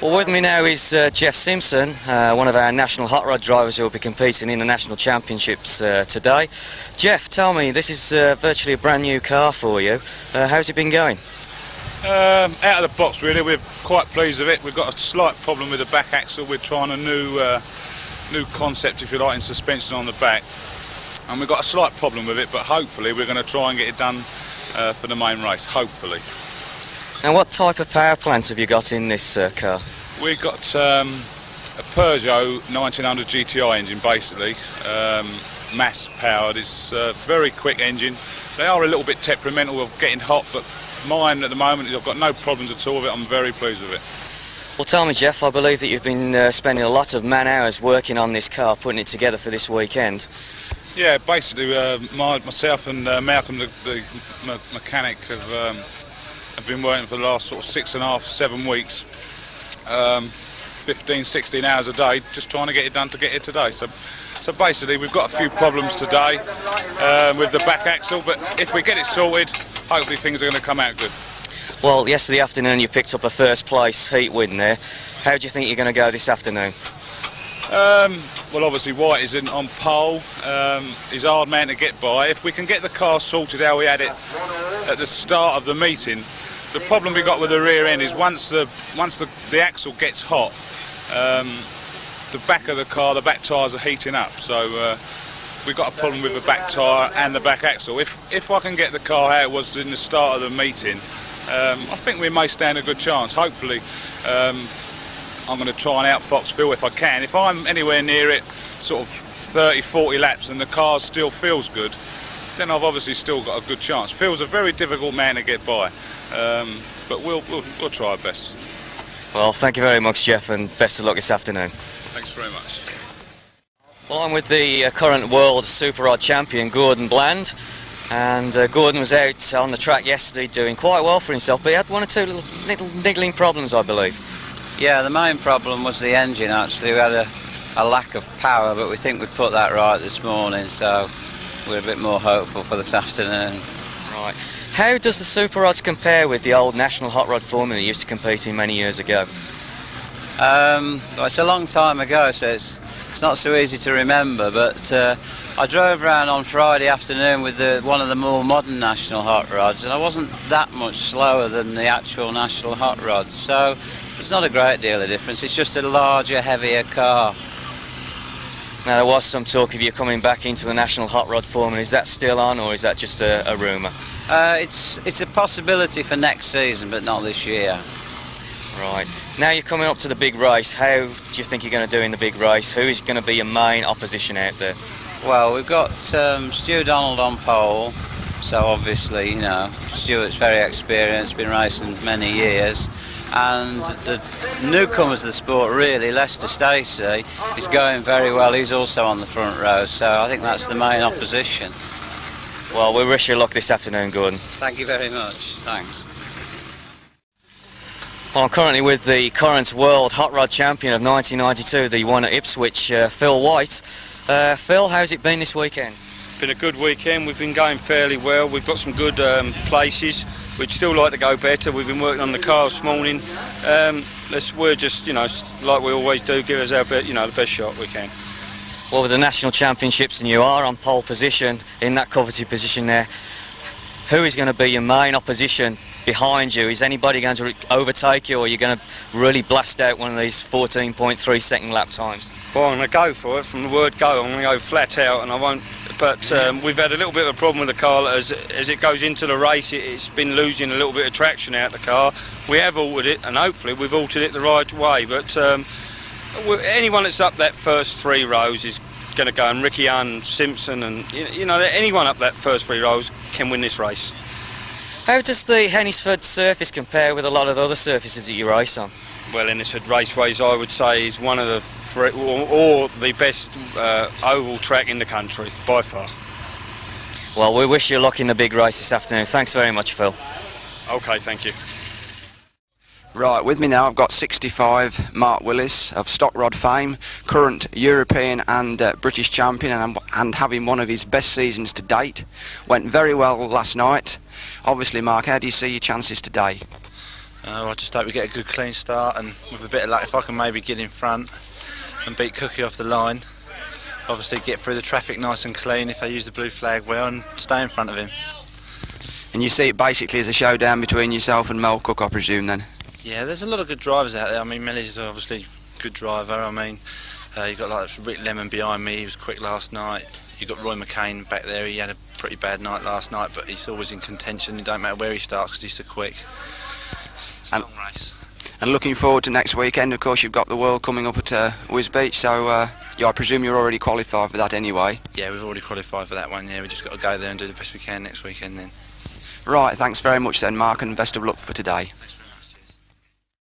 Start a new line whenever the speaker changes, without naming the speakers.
Well, with me now is Jeff Simpson, one of our national hot rod drivers who will be competing in the national championships today. Jeff, tell me, this is virtually a brand new car for you. How's it been going?
Out of the box, really. We're quite pleased with it. We've got a slight problem with the back axle. We're trying a new concept, if you like, in suspension on the back, and we've got a slight problem with it, but hopefully we're going to try and get it done for the main race, hopefully.
Now, what type of power plant have you got in this car?
We've got a Peugeot 1900 GTI engine, basically, mass powered. It's a very quick engine. They are a little bit temperamental of getting hot, but mine at the moment, I've got no problems at all with it. I'm very pleased with it.
Well, tell me, Jeff, I believe that you've been spending a lot of man-hours working on this car, putting it together for this weekend.
Yeah, basically, myself and Malcolm, the mechanic, have been working for the last sort of 6.5, 7 weeks, 15, 16 hours a day, just trying to get it done to get here today. So basically, we've got a few problems today with the back axle, but if we get it sorted, hopefully things are going to come out good.
Well, yesterday afternoon you picked up a first place heat win there. How do you think you're going to go this afternoon?
Well, obviously White is on pole. He's a hard man to get by. If we can get the car sorted how we had it at the start of the meeting, the problem we got with the rear end is once the axle gets hot, the back of the car, the back tyres are heating up. So we've got a problem with the back tyre and the back axle. If I can get the car how it was in the start of the meeting, I think we may stand a good chance. Hopefully, I'm going to try and outfox Phil if I can. If I'm anywhere near it, sort of 30, 40 laps, and the car still feels good, then I've obviously still got a good chance. Phil's a very difficult man to get by, but we'll try our best.
Well, thank you very much, Jeff, and best of luck this afternoon.
Thanks very much.
Well, I'm with the current world super rod champion, Gordon Bland, and Gordon was out on the track yesterday doing quite well for himself, but he had one or two little niggling problems, I believe.
Yeah, the main problem was the engine, actually. We had a lack of power, but we think we've put that right this morning, so we're a bit more hopeful for this afternoon.
Right. How does the super rods compare with the old national hot rod formula you used to compete in many years ago?
Well, it's a long time ago, so it's not so easy to remember, but I drove around on Friday afternoon with one of the more modern national hot rods, and I wasn't that much slower than the actual national hot rods, so it's not a great deal of difference. It's just a larger, heavier car.
Now, there was some talk of you coming back into the national hot rod formula. Is that still on, or is that just a rumour?
It's a possibility for next season, but not this year.
Right. Now you're coming up to the big race. How do you think you're going to do in the big race? Who is going to be your main opposition out there?
Well, we've got Stu Donald on pole, so obviously, you know, Stuart's very experienced, been racing many years. And the newcomers of the sport, really, Lester Stacey, is going very well. He's also on the front row, so I think that's the main opposition.
Well, we wish you luck this afternoon, Gordon.
Thank you very much. Thanks.
Well, I'm currently with the current world hot rod champion of 1992, the one at Ipswich, Phil White. Phil, how's it been this weekend?
Been a good weekend. We've been going fairly well. We've got some good places. We'd still like to go better. We've been working on the car this morning. We're just, you know, like we always do, give us our the best shot we can.
Well, with the national championships and you are on pole position, in that coveted position there, who is going to be your main opposition behind you? Is anybody going to overtake you, or are you going to really blast out one of these 14.3 second lap times?
Well, I'm going to go for it. From the word go, I'm going to go flat out, and I won't. But we've had a little bit of a problem with the car. As it goes into the race, it's been losing a little bit of traction out the car. We have altered it, and hopefully we've altered it the right way. But anyone that's up that first 3 rows is going to go, and Ricky Hunn, Simpson, and you know, anyone up that first 3 rows can win this race.
How does the Hennisford surface compare with a lot of other surfaces that you race on?
Well, Hennisford Raceways, I would say, is one of the or the best oval track in the country, by far.
Well, we wish you luck in the big race this afternoon. Thanks very much, Phil.
OK, thank you.
Right, with me now I've got 65 Mark Willis of stock rod fame, current European and British champion, and having one of his best seasons to date. Went very well last night. Obviously, Mark, how do you see your chances today?
I just hope we get a good clean start, and with a bit of luck, if I can maybe get in front and beat Cookie off the line, obviously get through the traffic nice and clean if they use the blue flag well, and stay in front of him.
And you see it basically as a showdown between yourself and Mel Cook, I presume, then?
Yeah, there's a lot of good drivers out there. I mean, Melly's obviously a good driver. I mean, you've got like Rick Lemon behind me, he was quick last night. You've got Roy McCain back there, he had a pretty bad night last night, but he's always in contention. It don't matter where he starts because he's so quick. It's a long race.
And looking forward to next weekend, of course, you've got the World coming up at Whiz Beach, so yeah, I presume you're already qualified for that anyway.
Yeah, we've already qualified for that one, yeah. We've just got to go there and do the best we can next weekend then.
Right, thanks very much then, Mark, and best of luck for today.